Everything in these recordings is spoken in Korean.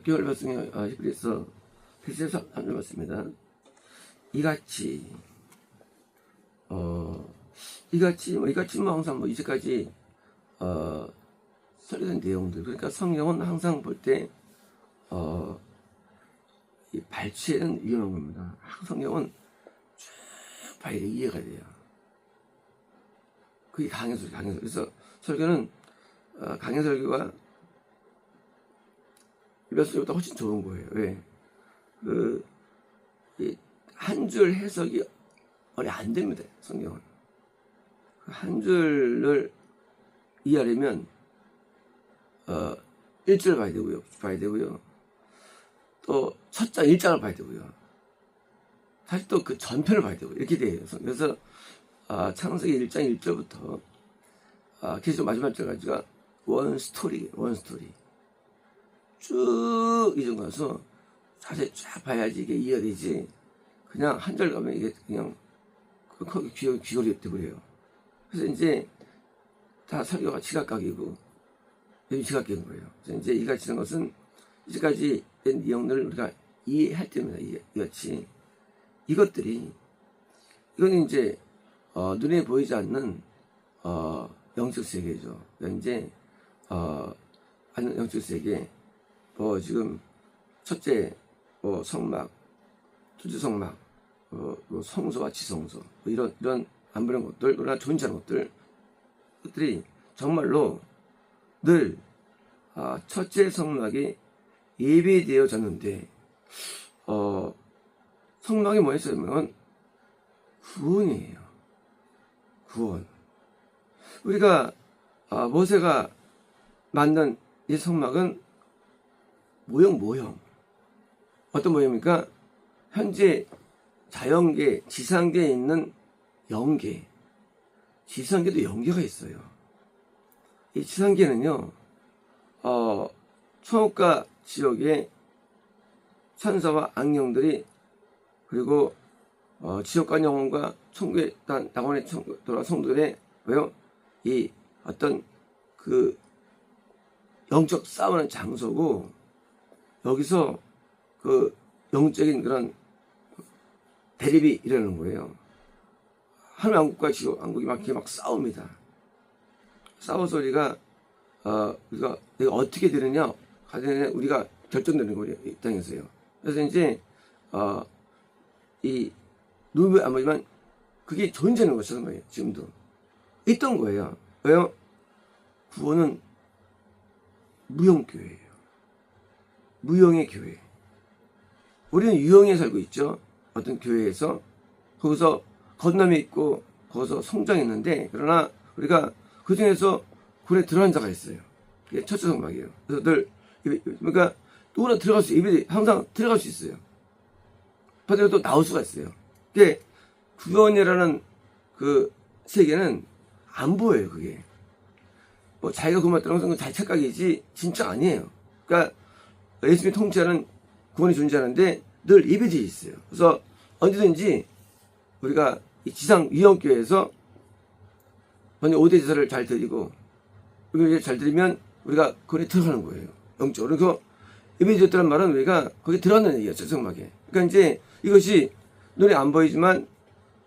9월 말씀에 히브리서 1장 3절 말씀입니다. 이같이 항상 이제까지 설계된 내용들, 그러니까 성경은 항상 볼 때 이 발췌는 위험한 겁니다. 성경은 쭉 봐야 돼, 이해가 돼요. 그게 강해서. 그래서 설교는 강해 설교가 몇 설교보다 훨씬 좋은 거예요. 왜? 한 줄 해석이 안 됩니다. 성경은. 한 줄을 이해하려면 1절 봐야 되고요. 또 첫 장 1장을 봐야 되고요. 사실 또 그 전편을 봐야 되고 이렇게 돼요. 그래서 창세기 1장 1절부터 계속 마지막 절까지가 원 스토리 쭉 이정 가서 자세히 쫙 봐야지 이게 이해되지. 그냥 한 절 가면 이게 그냥 귀걸이 되버려요. 그래서 이제 다 설교가 지각각이고 요즘 지각각인 거예요. 그래서 이제 이같이 된 것은 이제까지 된 내용들을 우리가 이해할 때입니다. 이같이 이것들이 이건 이제 눈에 보이지 않는 영적 세계죠. 이제 영적 세계 지금 첫째 성막, 둘째 성막, 성소와 지성소 이런 안 보는 것들, 그러나 존재하는 것들이 정말로 늘 첫째 성막이 예배되어졌는데 성막이 뭐였냐면 구원이에요. 구원. 우리가 모세가 만든 이 성막은 모형. 어떤 모형입니까? 현재 자연계, 지상계에 있는 영계. 지상계도 영계가 있어요. 이 지상계는요, 천국과 지옥의 천사와 악령들이, 그리고 지옥과 영혼과 천국에 낙원에 돌아간 성도들의 이 어떤 그 영적 싸우는 장소고, 여기서 그 영적인 그런 대립이 일어나는 거예요. 하늘 왕국과 지옥 왕국이 막 싸웁니다. 싸워서 우리가 내가 어떻게 되느냐 가정에 우리가 결정되는 거예요. 이 땅에서요. 그래서 이제 이 눈에 안 보지만 그게 존재하는 것처럼 지금도 있던 거예요. 왜요? 구원은 무형교회예요. 무형의 교회. 우리는 유형에 살고 있죠. 어떤 교회에서 거기서 거듭남이 있고 거기서 성장했는데, 그러나 우리가 그 중에서 굴에 들어간 자가 있어요. 이게 첫째 성막이에요. 그래서 그러니까 누구나 들어갈 수, 예배 항상 들어갈 수 있어요. 반대로 또 나올 수가 있어요. 그게 구원이라는 그 세계는 안 보여요. 그게 자기가 그만 들어간 건 자기 착각이지 진짜 아니에요. 그러니까 예수님이 통치하는 구원이 존재하는데 늘 예배되어 있어요. 그래서 언제든지 우리가 이 지상 위험교회에서 먼저 5대 제사를 잘 드리고, 그리고 잘 드리면 우리가 거기에 들어가는 거예요. 영적으로. 그래서 예배드렸다는 말은 우리가 거기에 들어간다는 얘기예요. 적성하게. 그러니까 이제 이것이 눈에 안 보이지만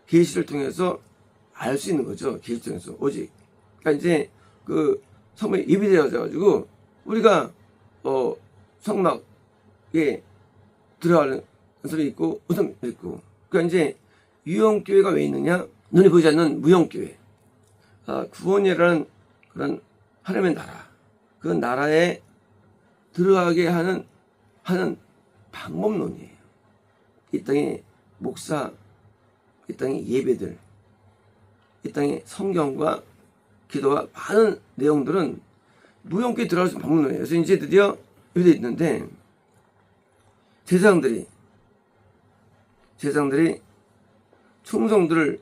계시를 통해서 알 수 있는 거죠. 계시 통해서. 오직. 그러니까 이제 그 성막에 예배되어져가지고 우리가 성막에 들어가는 사람이 있고 어떤 있고. 그러니까 이제 유형교회가 왜 있느냐? 눈에 보이지 않는 무형교회. 구원이라는 그런 하나님의 나라. 그 나라에 들어가게 하는 방법론이에요. 이 땅의 목사, 이 땅의 예배들, 이 땅의 성경과 기도와 많은 내용들은 무형교회에 들어갈 수 있는 방법론이에요. 그래서 이제 드디어 여기 있는데, 제사장들이 충성들을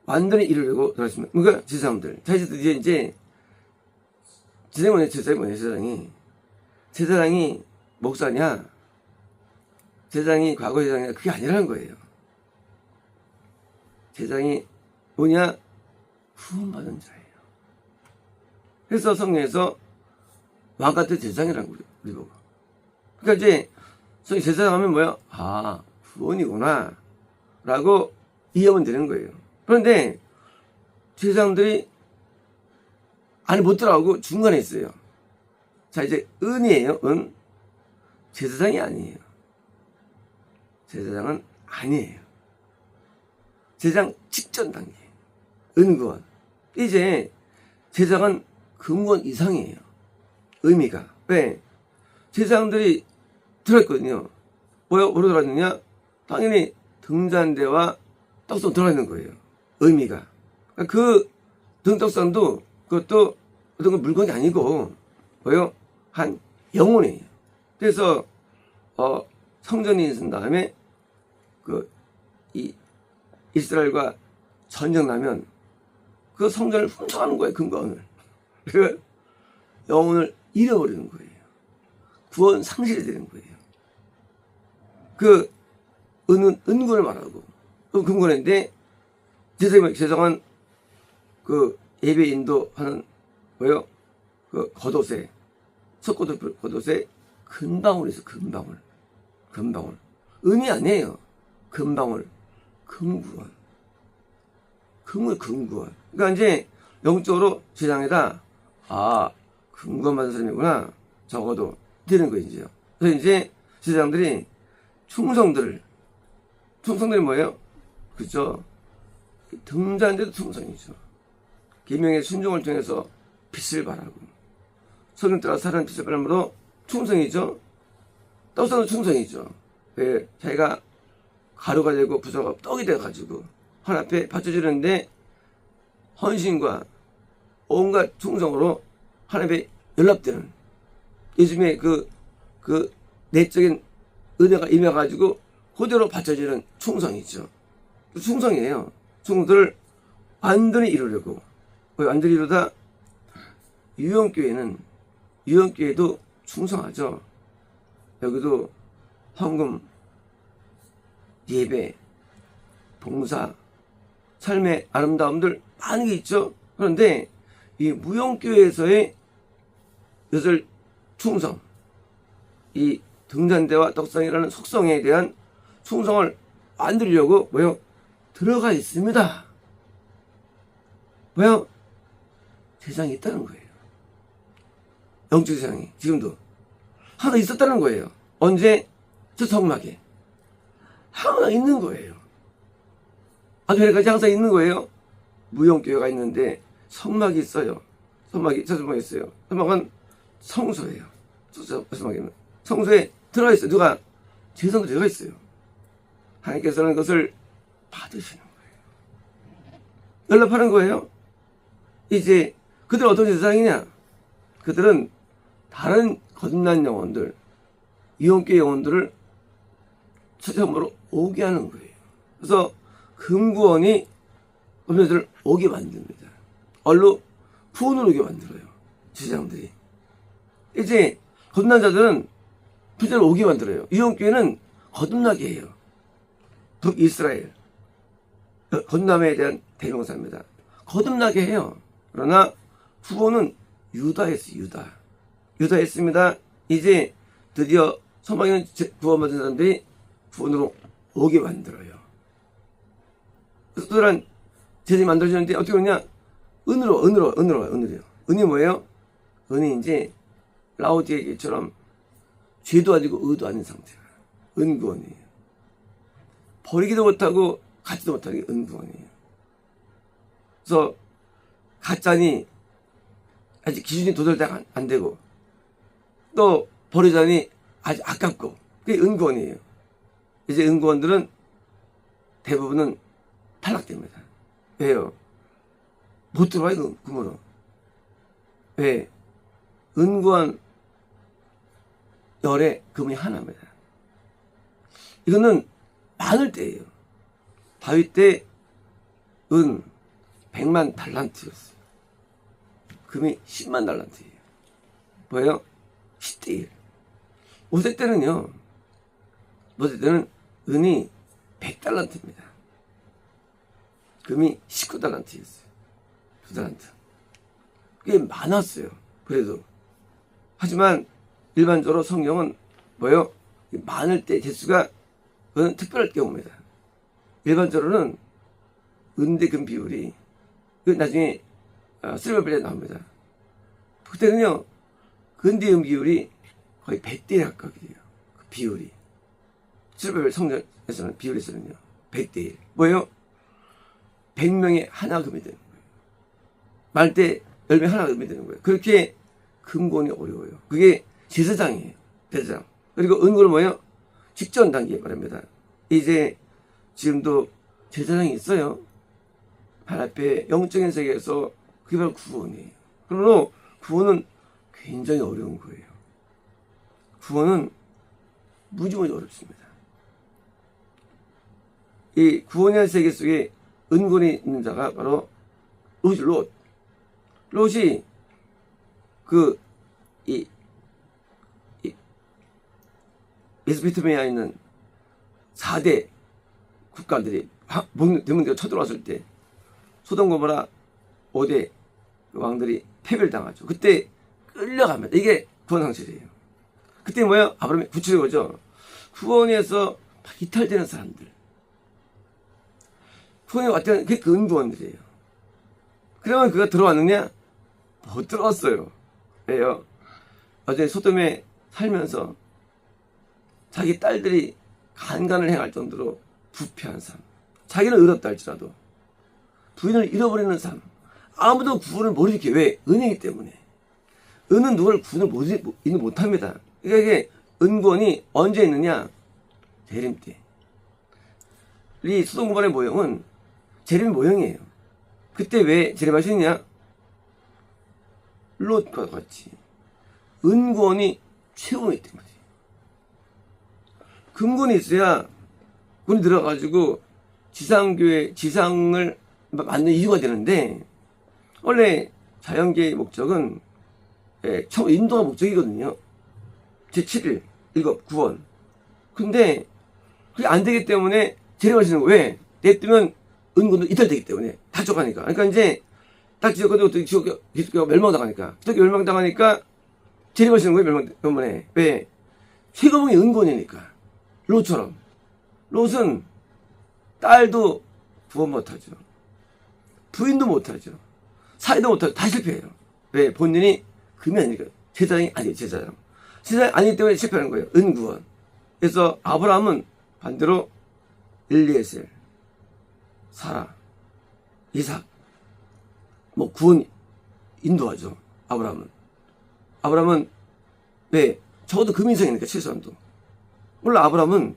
완전히 이루려고 들어갔습니다. 그러니까 제사장들. 이제 제사장이 목사냐, 제사장이 과거 제사장이냐, 그게 아니라는 거예요. 제사장이 뭐냐? 구원받은 자예요. 그래서 성경에서 왕같은 제사장이라는 거예요. 우리 보고. 그러니까 이제 소위 제사장 하면 뭐야? 아, 구원이구나 라고 이해하면 되는 거예요. 그런데 제사장들이 안에 못 들어가고 중간에 있어요. 자, 이제 은이에요. 은. 제사장이 아니에요. 제사장은 아니에요. 제사장 직전 단계. 은구원. 이제 제사장은 금구원 이상이에요. 의미가. 왜? 제사장들이 들어있거든요. 뭐로 들어갔느냐? 당연히 등잔대와 떡상 들어가 있는 거예요. 의미가. 그 등떡상도 그것도 어떤 물건이 아니고 뭐요? 한 영혼이에요. 그래서 성전이 있은 다음에 이 이스라엘과 전쟁 나면 그 성전을 훔쳐가는 거예요. 금관을. 그 영혼을 잃어버리는 거예요. 구원 상실이 되는 거예요. 그 은군을 말하고 그 금관인데 제사장은 그 예배 인도하는 뭐요? 그 겉옷에 겉옷에 금방울이 있어. 금방울. 은이 아니에요. 금방울. 금구원. 금구원. 그러니까 이제 영적으로 제사장에다 금구원 받은 사람이구나. 적어도 되는 거예요, 이제요. 그래서 이제 제사장들이 충성들이 뭐예요? 그죠? 등잔대도 충성이죠. 계명의 순종을 통해서 빛을 발하고 성경 따라 사는 빛을 발함으로 충성이죠. 떡상도 충성이죠. 왜? 자기가 가루가 되고 부서가 떡이 돼가지고 하나님 앞에 바쳐지는데 헌신과 온갖 충성으로 하나님에 연락되는 요즘에 그 내적인 은혜가 임해가지고 그대로 바쳐지는 충성이죠. 충성이에요. 충성들을 완전히 이루려고. 완전히 이루다 유형교회도 충성하죠. 여기도 헌금, 예배, 봉사, 삶의 아름다움들 많은 게 있죠. 그런데 이 무형교회에서의 여덟 충성, 이 등잔대와 떡상이라는 속성에 대한 충성을 만들려고 뭐요? 들어가 있습니다. 왜요? 세상에 있다는 거예요. 영적 세상이 지금도 하나 있었다는 거예요. 언제? 저 성막에 하나 있는 거예요. 아주 여기까지 항상 있는 거예요. 무용교회가 있는데 성막이 있어요. 성막이 있어요. 성막은 성소예요. 성막에는 성소에 들어가 있어요. 누가? 제사장도 들어가 있어요. 하나님께서는 그것을 받으시는 거예요. 연락하는 거예요. 이제 그들은 어떤 세상이냐? 그들은 다른 거듭난 영혼들, 유언교회 영혼들을 처음으로 오게 하는 거예요. 그래서 금구원이 거듭난들을 오게 만듭니다. 얼로 구원을 오게 만들어요. 제사장들이. 이제 거듭난 자들은 부자를 오게 만들어요. 유언교회는 거듭나게 해요. 북이스라엘 거듭남에 대한 대명사입니다. 거듭나게 해요. 그러나 후보는 유다였어요. 유다였습니다. 이제 드디어 소망에는 구원받은 사람들이 구원으로 오게 만들어요. 그래서 그들은 제사장이 만들어지는데 어떻게 그러냐? 은으로요. 은이 뭐예요? 은이 이제 라오디게처럼 죄도 아니고 의도 아닌 상태가 은구원이에요. 버리기도 못하고 갖지도 못하는 게 은구원이에요. 그래서 가짜니 아직 기준이 도달이 안 되고 또 버리자니 아주 아깝고 그게 은구원이에요. 이제 은구원들은 대부분은 탈락됩니다. 왜요? 못 들어와요. 금으로. 왜? 은구원 열에 금이 하나입니다. 이거는 많을 때예요. 다윗 때 은 100만 달란트였어요. 금이 10만 달란트예요. 뭐예요? 10대 1. 모세 때는요. 모세 때는 은이 100달란트입니다. 금이 19달란트였어요. 2달란트. 그게 많았어요. 그래도. 하지만 일반적으로 성경은 뭐요? 많을 때 개수가 그건 특별할 경우입니다. 일반적으로는 은대금 비율이 나중에 실버벨에 나옵니다. 그때는요 근대금 비율이 거의 100대 가깝게 돼요. 그 비율이 실버벨 성전에서는 비율에서는요 100대 1. 뭐예요? 100명에 하나 금이 되는 거예요. 말때 10명 하나 금이 되는 거예요. 그렇게 금곤이 어려워요. 그게 제사장이에요. 제사장. 그리고 은곤은 뭐예요? 직전 단계 말합니다. 이제 지금도 제사장이 있어요. 발 앞에 영적인 세계에서 그게 바로 구원이에요. 그러나 구원은 굉장히 어려운 거예요. 구원은 무지무지 어렵습니다. 이 구원의 세계 속에 은곤이 있는 자가 바로 롯. 롯이 메소포타미아에 있는 4대 국가들이 대문대로 쳐들어왔을 때 소돔 고모라 5대 왕들이 패배를 당하죠. 그때 끌려갑니다. 이게 구원 상실이에요. 그때 뭐예요? 아브라함이 구체적으로죠. 구원에서 이탈되는 사람들. 구원에 왔다는 그게 그 은구원들이에요. 그러면 그가 들어왔느냐? 못 들어왔어요. 왜요? 어제 소돔에 살면서 자기 딸들이 간간을 행할 정도로 부패한 삶. 자기는 의롭다 할지라도 부인을 잃어버리는 삶. 아무도 구원을 못 일으켜. 왜? 은이기 때문에. 은은 누구를 구원을 못합니다. 그러니까 이게 은구원이 언제 있느냐? 재림 때. 이 소돔 고모라의 모형은 재림 모형이에요. 그때 왜 재림할 수 있냐? 롯과 같이 은구원이 최고이기 때문에. 금군이 있어야 군이 들어가지고 지상을 만든 이유가 되는데, 원래 자연계의 목적은 인도가 목적이거든요. 제7일, 일곱, 구원. 근데 그게 안 되기 때문에 재림하시는 거예요. 왜? 냅두면 은군도 이탈되기 때문에 다 쫓아가니까. 그러니까 이제 딱 지었거든요. 기독교가 멸망당하니까. 기독교 멸망당하니까 재림하시는 거예요. 멸망에. 왜? 최고봉이 은군이니까. 롯처럼. 롯은 딸도 구원 못하죠. 부인도 못하죠. 사이도 못하죠. 다 실패해요. 왜? 본인이 금이 아니니까. 제사장이 아니에요. 제사장이 아니기 때문에 실패하는 거예요. 은구원. 그래서 아브라함은 반대로 엘리에셀, 사라, 이삭, 구원 인도하죠. 아브라함은 왜? 적어도 금인성이니까 최소한도. 물론 아브라함은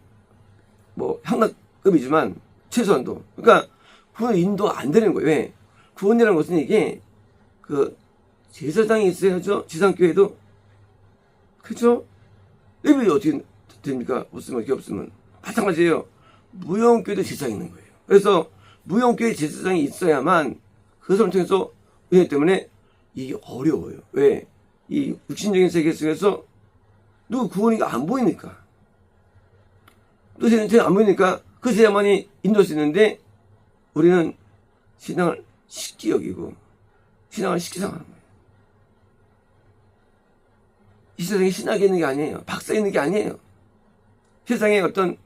향락급이지만 최소한도. 그러니까 구원 인도가 안 되는 거예요. 왜? 구원이라는 것은 이게 제사장이 있어야죠. 지상교회도. 그렇죠? 예배가 어떻게 됩니까? 없으면, 이게 없으면. 마찬가지예요. 무용교회도 제사장이 있는 거예요. 그래서 무용교회 제사장이 있어야만 그 사람을 통해서 은혜 때문에 이게 어려워요. 왜? 이 육신적인 세계 속에서 누구 구원이가 안 보이니까. 또 제가 안 보이니까 그 제자만이 인도할 수 있는데 우리는 신앙을 쉽게 여기고 신앙을 쉽게 생각하는 거예요. 이 세상에 신학이 있는 게 아니에요. 박사 있는 게 아니에요. 세상에 어떤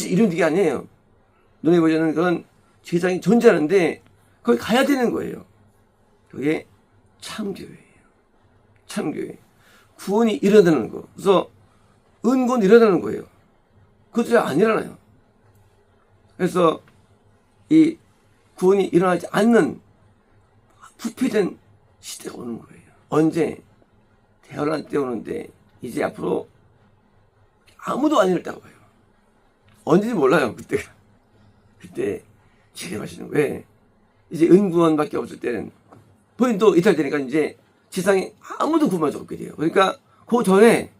이런 게 아니에요. 눈에 보이는 그런 세상이 존재하는데 거기 가야 되는 거예요. 그게 참교회예요. 참교회. 구원이 일어나는 거. 그래서 은곤이 일어나는 거예요. 그것도 안 일어나요. 그래서 이 구원이 일어나지 않는 부패된 시대가 오는 거예요. 언제? 대환란 때 오는데 이제 앞으로 아무도 안 이럴 때가 와요. 언제인지 몰라요. 그때 재림하시는 거예요. 왜? 이제 은구원밖에 없을 때는 본인도 이탈되니까 이제 지상에 아무도 구원하지 없게 돼요. 그러니까 그 전에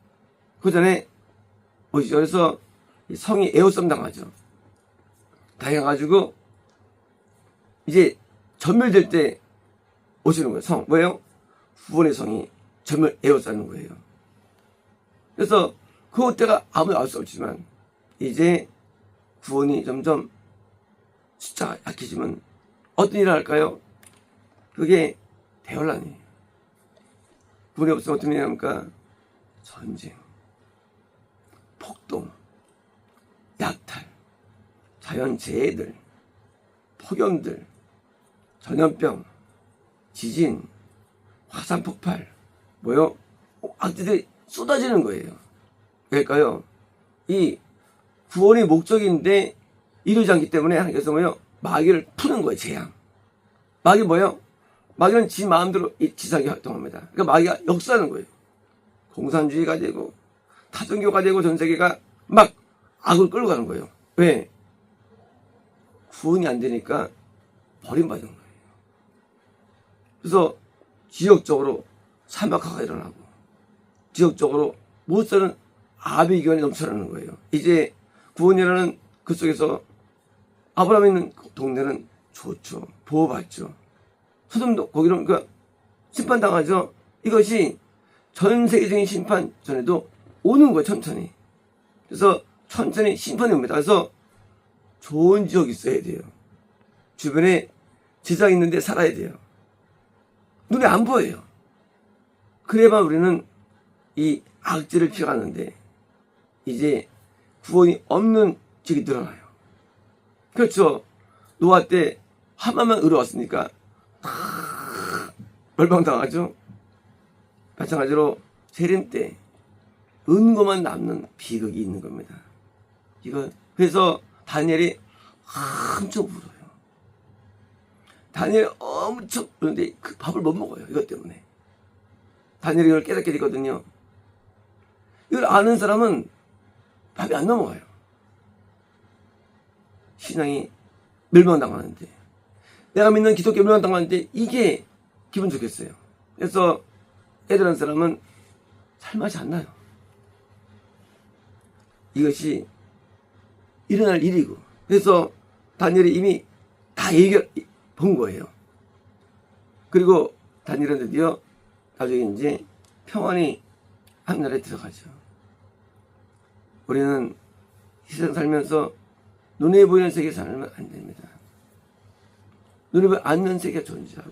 오시죠. 그래서 성이 에워싸움 당하죠. 당해가지고 이제 전멸될 때 오시는 거예요. 성 뭐예요? 구원의 성이 에워싸는 거예요. 그래서 그때가 아무도 알 수 없지만 이제 구원이 점점 숫자가 약해지면 어떤 일을 할까요? 그게 대환란이에요. 구원이 없으면 어떤 일이 합니까? 전쟁. 자연재해들, 폭염들, 전염병, 지진, 화산 폭발, 뭐요? 악재들이 쏟아지는 거예요. 왜일까요? 이 구원의 목적인데 이루지 않기 때문에 하나님께서 뭐요? 마귀를 푸는 거예요. 재앙. 마귀 뭐요? 마귀는 지 마음대로 이 지상에 활동합니다. 그러니까 마귀가 역사하는 거예요. 공산주의가 되고 타종교가 되고 전 세계가 막 악을 끌고 가는 거예요. 왜? 구원이 안 되니까 버림받은 거예요. 그래서 지역적으로 사막화가 일어나고 지역적으로 못 사는 아비규환이 넘쳐나는 거예요. 이제 구원이라는 그 속에서 아브라함 있는 동네는 좋죠. 보호받죠. 소돔도 거기는 그 심판당하죠. 이것이 전 세계적인 심판 전에도 오는 거예요. 천천히. 그래서 천천히 심판이 옵니다. 그래서 좋은 지역이 있어야 돼요. 주변에 지상이 있는데 살아야 돼요. 눈에 안 보여요. 그래야만 우리는 이 악재를 피해가는데 이제 구원이 없는 지역이 늘어나요. 그렇죠. 노아 때 하만만 의로웠으니까 멸망당하죠. 마찬가지로 세림 때 은고만 남는 비극이 있는 겁니다. 이거 그래서 다니엘이 엄청 울어요. 다니엘이 엄청 우는데 그 밥을 못 먹어요. 이것 때문에. 다니엘이 이걸 깨닫게 되거든요. 이걸 아는 사람은 밥이 안 넘어가요. 신앙이 멸망당하는데 내가 믿는 기독교 멸망당하는데 이게 기분 좋겠어요. 그래서 애들한 사람은 살맛이 안 나요. 이것이 일어날 일이고 그래서 다니엘이 이미 다 본 거예요. 그리고 다니엘은 드디어 나중에 이제 평안히 하늘나라에 들어가죠. 우리는 이 세상 살면서 눈에 보이는 세계에 살면 안 됩니다. 눈에 보이지 않는 세계가 존재하고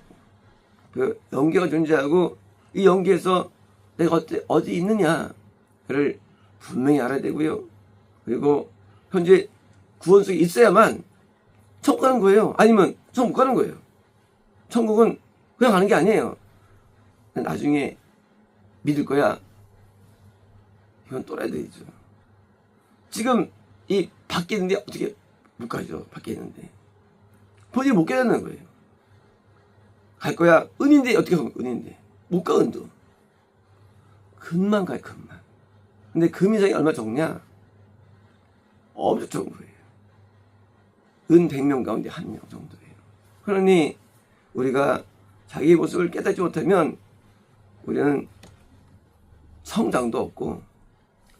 그 영계가 존재하고 이 영계에서 내가 어디 있느냐를 분명히 알아야 되고요. 그리고 현재 구원 속에 있어야만 천국 가는 거예요. 아니면 천국 못 가는 거예요. 천국은 그냥 가는 게 아니에요. 나중에 믿을 거야. 이건 또래들이죠. 지금 이 밖에 있는데 어떻게 못 가죠. 밖에 있는데 본인이 못 깨닫는 거예요. 갈 거야. 은인데 어떻게 가면 은인데 못 가. 은도 금만 가요. 금만. 근데 금 이상이 얼마 적냐? 엄청 적은 거예요. 은 100명 가운데 1명 정도예요. 그러니 우리가 자기의 모습을 깨닫지 못하면 우리는 성장도 없고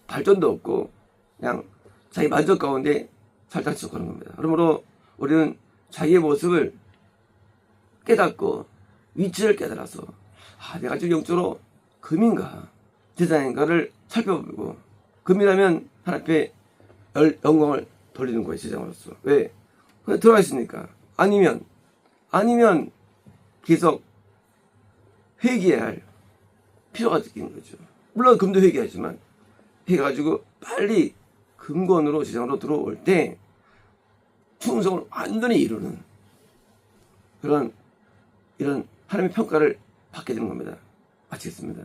발전도 없고 그냥 자기 만족 가운데 살다 지속하는 겁니다. 그러므로 우리는 자기의 모습을 깨닫고 위치를 깨달아서 내가 지금 영적으로 금인가 제사인가를 살펴보고 금이라면 하나님 앞에 영광을 돌리는 거예요. 제사장으로서. 왜? 그냥 들어가 있으니까. 아니면 계속 회개해야 할 필요가 느끼는 거죠. 물론 금도 회개하지만 해가지고 빨리 금권으로 제사장으로 들어올 때 충성을 완전히 이루는 이런 하나님의 평가를 받게 되는 겁니다. 마치겠습니다.